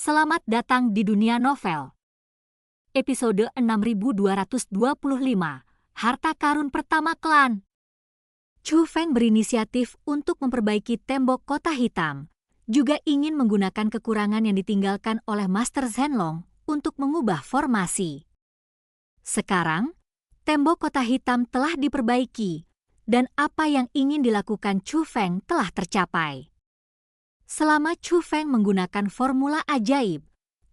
Selamat datang di dunia novel. Episode 6225, Harta Karun Pertama Klan. Chu Feng berinisiatif untuk memperbaiki tembok kota hitam, juga ingin menggunakan kekurangan yang ditinggalkan oleh Master Zhenlong untuk mengubah formasi. Sekarang, tembok kota hitam telah diperbaiki, dan apa yang ingin dilakukan Chu Feng telah tercapai. Selama Chu Feng menggunakan formula ajaib,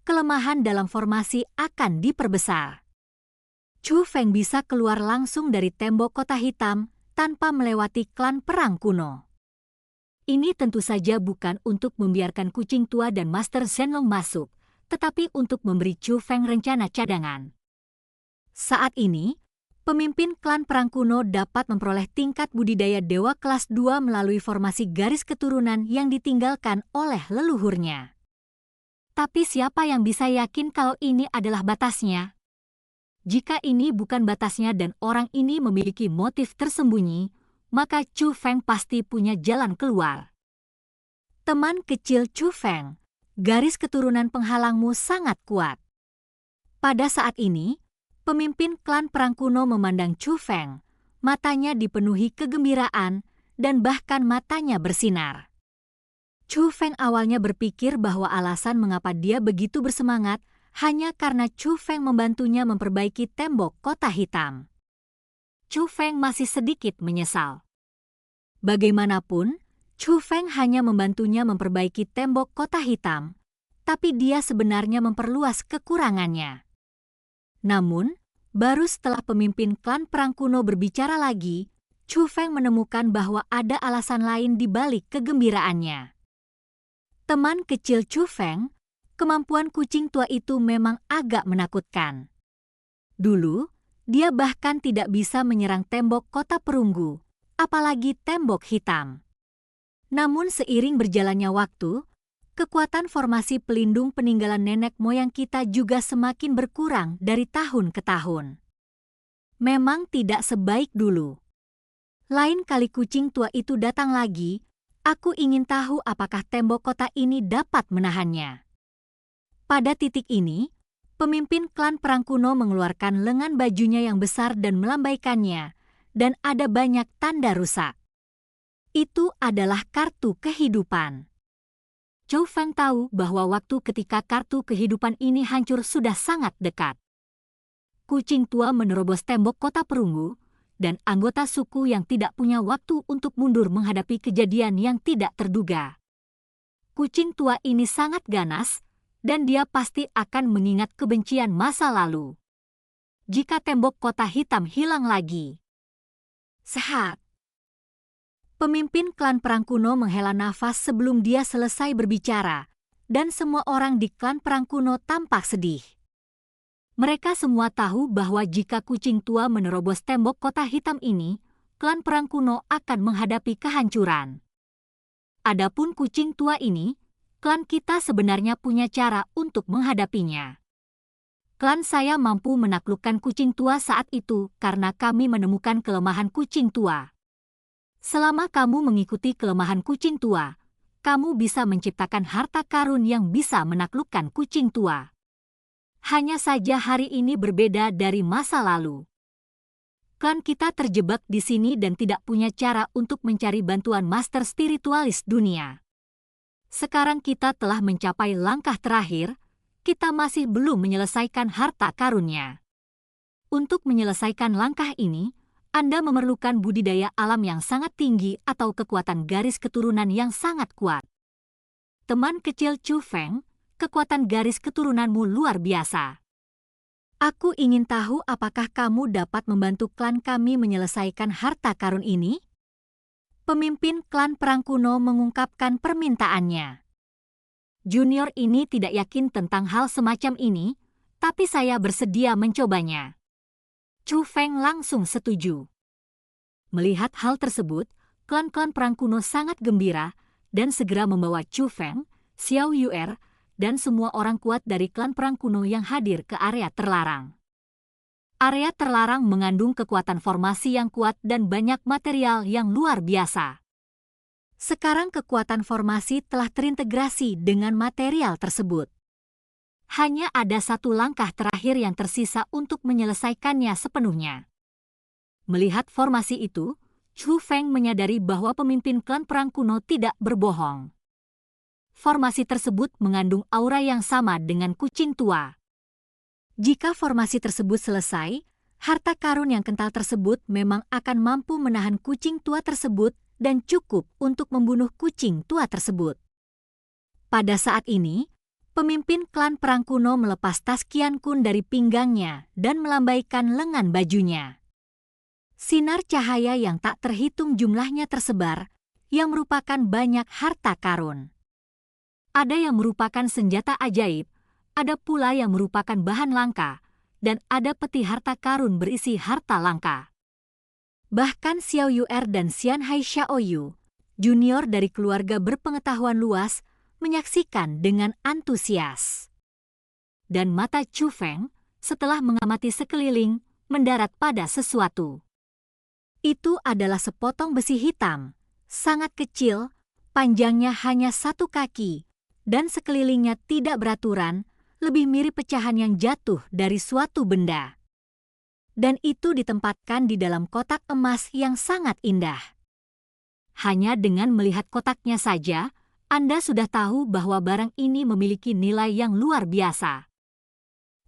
kelemahan dalam formasi akan diperbesar. Chu Feng bisa keluar langsung dari tembok kota hitam tanpa melewati klan perang kuno. Ini tentu saja bukan untuk membiarkan kucing tua dan Master Zhenlong masuk, tetapi untuk memberi Chu Feng rencana cadangan. Saat ini, pemimpin klan perang kuno dapat memperoleh tingkat budidaya dewa kelas 2 melalui formasi garis keturunan yang ditinggalkan oleh leluhurnya. Tapi siapa yang bisa yakin kalau ini adalah batasnya? Jika ini bukan batasnya dan orang ini memiliki motif tersembunyi, maka Chu Feng pasti punya jalan keluar. Teman kecil Chu Feng, garis keturunan penghalangmu sangat kuat. Pada saat ini, pemimpin klan perang kuno memandang Chu Feng, matanya dipenuhi kegembiraan dan bahkan matanya bersinar. Chu Feng awalnya berpikir bahwa alasan mengapa dia begitu bersemangat hanya karena Chu Feng membantunya memperbaiki tembok kota hitam. Chu Feng masih sedikit menyesal. Bagaimanapun, Chu Feng hanya membantunya memperbaiki tembok kota hitam, tapi dia sebenarnya memperluas kekurangannya. Namun, baru setelah pemimpin klan perang kuno berbicara lagi, Chu Feng menemukan bahwa ada alasan lain di balik kegembiraannya. Teman kecil Chu Feng, kemampuan kucing tua itu memang agak menakutkan. Dulu, dia bahkan tidak bisa menyerang tembok kota perunggu, apalagi tembok hitam. Namun seiring berjalannya waktu, kekuatan formasi pelindung peninggalan nenek moyang kita juga semakin berkurang dari tahun ke tahun. Memang tidak sebaik dulu. Lain kali kucing tua itu datang lagi, aku ingin tahu apakah tembok kota ini dapat menahannya. Pada titik ini, pemimpin klan perang kuno mengeluarkan lengan bajunya yang besar dan melambaikannya, dan ada banyak tanda rusak. Itu adalah kartu kehidupan. Chu Feng tahu bahwa waktu ketika kartu kehidupan ini hancur sudah sangat dekat. Kucing tua menerobos tembok kota perunggu, dan anggota suku yang tidak punya waktu untuk mundur menghadapi kejadian yang tidak terduga. Kucing tua ini sangat ganas, dan dia pasti akan mengingat kebencian masa lalu. Jika tembok kota hitam hilang lagi. Sehat. Pemimpin klan perang kuno menghela nafas sebelum dia selesai berbicara, dan semua orang di klan perang kuno tampak sedih. Mereka semua tahu bahwa jika kucing tua menerobos tembok kota hitam ini, klan perang kuno akan menghadapi kehancuran. Adapun kucing tua ini, klan kita sebenarnya punya cara untuk menghadapinya. Klan saya mampu menaklukkan kucing tua saat itu karena kami menemukan kelemahan kucing tua. Selama kamu mengikuti kelemahan kucing tua, kamu bisa menciptakan harta karun yang bisa menaklukkan kucing tua. Hanya saja hari ini berbeda dari masa lalu. Klan kita terjebak di sini dan tidak punya cara untuk mencari bantuan master spiritualis dunia. Sekarang kita telah mencapai langkah terakhir, kita masih belum menyelesaikan harta karunnya. Untuk menyelesaikan langkah ini, Anda memerlukan budidaya alam yang sangat tinggi atau kekuatan garis keturunan yang sangat kuat. Teman kecil Chu Feng, kekuatan garis keturunanmu luar biasa. Aku ingin tahu apakah kamu dapat membantu klan kami menyelesaikan harta karun ini? Pemimpin klan perang kuno mengungkapkan permintaannya. Junior ini tidak yakin tentang hal semacam ini, tapi saya bersedia mencobanya. Chu Feng langsung setuju. Melihat hal tersebut, klan-klan perang kuno sangat gembira dan segera membawa Chu Feng, Xiao Yuer, dan semua orang kuat dari klan perang kuno yang hadir ke area terlarang. Area terlarang mengandung kekuatan formasi yang kuat dan banyak material yang luar biasa. Sekarang kekuatan formasi telah terintegrasi dengan material tersebut. Hanya ada satu langkah terakhir yang tersisa untuk menyelesaikannya sepenuhnya. Melihat formasi itu, Chu Feng menyadari bahwa pemimpin klan perang kuno tidak berbohong. Formasi tersebut mengandung aura yang sama dengan kucing tua. Jika formasi tersebut selesai, harta karun yang kental tersebut memang akan mampu menahan kucing tua tersebut dan cukup untuk membunuh kucing tua tersebut. Pada saat ini, pemimpin klan perang kuno melepas tas Qian Kun dari pinggangnya dan melambaikan lengan bajunya. Sinar cahaya yang tak terhitung jumlahnya tersebar, yang merupakan banyak harta karun. Ada yang merupakan senjata ajaib, ada pula yang merupakan bahan langka, dan ada peti harta karun berisi harta langka. Bahkan Xiao Yuer dan Xian Hai Xiaoyu, junior dari keluarga berpengetahuan luas, menyaksikan dengan antusias. Dan mata Chu Feng, setelah mengamati sekeliling, mendarat pada sesuatu. Itu adalah sepotong besi hitam, sangat kecil, panjangnya hanya 1 kaki, dan sekelilingnya tidak beraturan, lebih mirip pecahan yang jatuh dari suatu benda. Dan itu ditempatkan di dalam kotak emas yang sangat indah. Hanya dengan melihat kotaknya saja, Anda sudah tahu bahwa barang ini memiliki nilai yang luar biasa.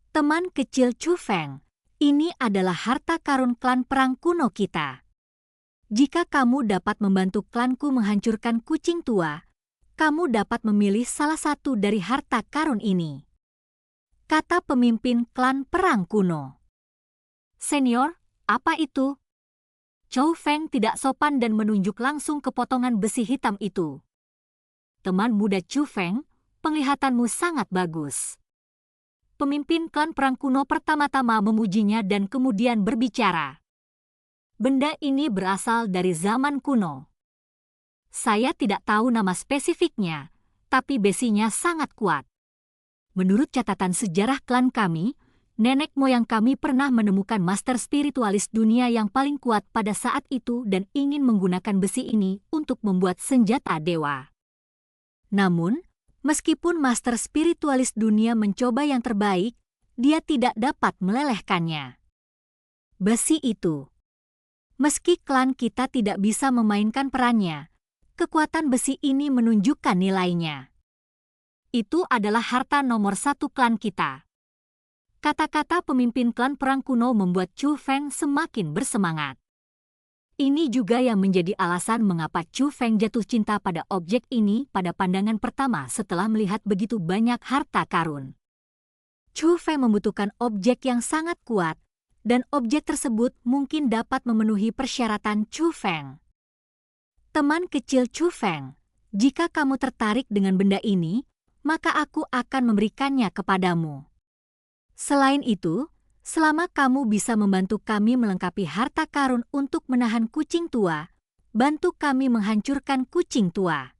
Teman kecil Chu Feng, ini adalah harta karun klan perang kuno kita. Jika kamu dapat membantu klanku menghancurkan kucing tua, kamu dapat memilih salah satu dari harta karun ini, kata pemimpin klan perang kuno. Senior, apa itu? Chu Feng tidak sopan dan menunjuk langsung ke potongan besi hitam itu. Teman muda Chu Feng, penglihatanmu sangat bagus. Pemimpin klan perang kuno pertama-tama memujinya dan kemudian berbicara. Benda ini berasal dari zaman kuno. Saya tidak tahu nama spesifiknya, tapi besinya sangat kuat. Menurut catatan sejarah klan kami, nenek moyang kami pernah menemukan master spiritualis dunia yang paling kuat pada saat itu dan ingin menggunakan besi ini untuk membuat senjata dewa. Namun, meskipun master spiritualis dunia mencoba yang terbaik, dia tidak dapat melelehkannya. Besi itu. Meski klan kita tidak bisa memainkan perannya, kekuatan besi ini menunjukkan nilainya. Itu adalah harta nomor 1 klan kita. Kata-kata pemimpin klan perang kuno membuat Chu Feng semakin bersemangat. Ini juga yang menjadi alasan mengapa Chu Feng jatuh cinta pada objek ini pada pandangan pertama setelah melihat begitu banyak harta karun. Chu Feng membutuhkan objek yang sangat kuat, dan objek tersebut mungkin dapat memenuhi persyaratan Chu Feng. Teman kecil Chu Feng, jika kamu tertarik dengan benda ini, maka aku akan memberikannya kepadamu. Selain itu, selama kamu bisa membantu kami melengkapi harta karun untuk menahan kucing tua, bantu kami menghancurkan kucing tua.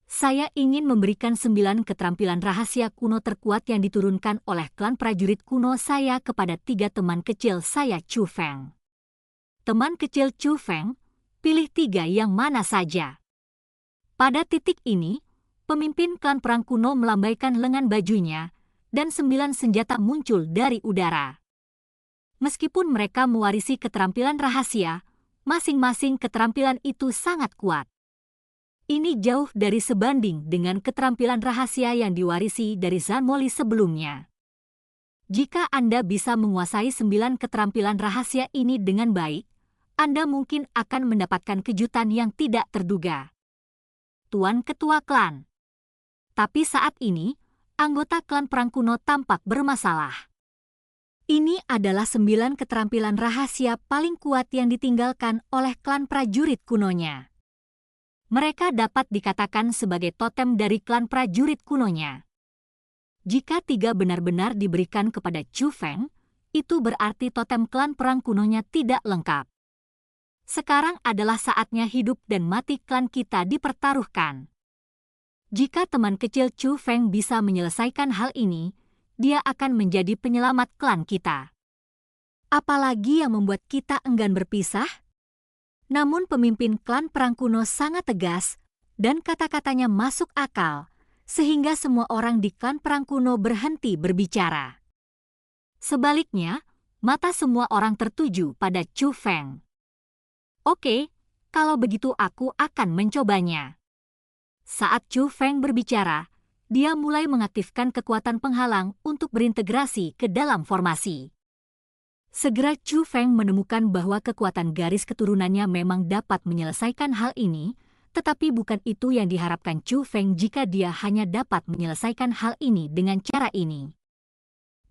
Saya ingin memberikan 9 keterampilan rahasia kuno terkuat yang diturunkan oleh klan prajurit kuno saya kepada 3 teman kecil saya Chu Feng. Teman kecil Chu Feng, pilih 3 yang mana saja. Pada titik ini, pemimpin klan perang kuno melambaikan lengan bajunya, dan 9 senjata muncul dari udara. Meskipun mereka mewarisi keterampilan rahasia, masing-masing keterampilan itu sangat kuat. Ini jauh dari sebanding dengan keterampilan rahasia yang diwarisi dari Zhan Moli sebelumnya. Jika Anda bisa menguasai 9 keterampilan rahasia ini dengan baik, Anda mungkin akan mendapatkan kejutan yang tidak terduga. Tuan Ketua Klan. Tapi saat ini, anggota klan perang kuno tampak bermasalah. Ini adalah 9 keterampilan rahasia paling kuat yang ditinggalkan oleh klan prajurit kunonya. Mereka dapat dikatakan sebagai totem dari klan prajurit kunonya. Jika 3 benar-benar diberikan kepada Chu Feng, itu berarti totem klan perang kunonya tidak lengkap. Sekarang adalah saatnya hidup dan mati klan kita dipertaruhkan. Jika teman kecil Chu Feng bisa menyelesaikan hal ini, dia akan menjadi penyelamat klan kita. Apalagi yang membuat kita enggan berpisah? Namun pemimpin klan perang kuno sangat tegas, dan kata-katanya masuk akal, sehingga semua orang di klan perang kuno berhenti berbicara. Sebaliknya, mata semua orang tertuju pada Chu Feng. Oke, kalau begitu aku akan mencobanya. Saat Chu Feng berbicara, dia mulai mengaktifkan kekuatan penghalang untuk berintegrasi ke dalam formasi. Segera Chu Feng menemukan bahwa kekuatan garis keturunannya memang dapat menyelesaikan hal ini, tetapi bukan itu yang diharapkan Chu Feng jika dia hanya dapat menyelesaikan hal ini dengan cara ini.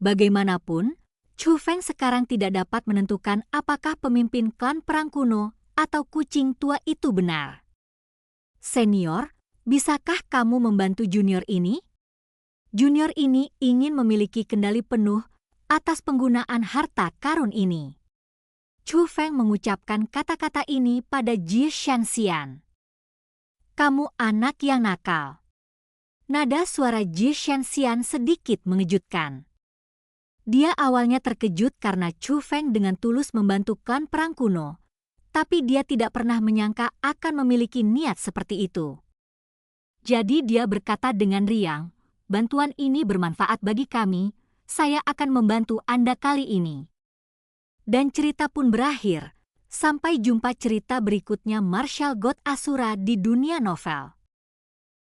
Bagaimanapun, Chu Feng sekarang tidak dapat menentukan apakah pemimpin klan perang kuno atau kucing tua itu benar. Senior, bisakah kamu membantu junior ini? Junior ini ingin memiliki kendali penuh atas penggunaan harta karun ini. Chu Feng mengucapkan kata-kata ini pada Ji Shanxian. Kamu anak yang nakal. Nada suara Ji Shanxian sedikit mengejutkan. Dia awalnya terkejut karena Chu Feng dengan tulus membantu klan perang kuno, tapi dia tidak pernah menyangka akan memiliki niat seperti itu. Jadi dia berkata dengan riang, bantuan ini bermanfaat bagi kami, saya akan membantu Anda kali ini. Dan cerita pun berakhir. Sampai jumpa cerita berikutnya Martial God Asura di dunia novel.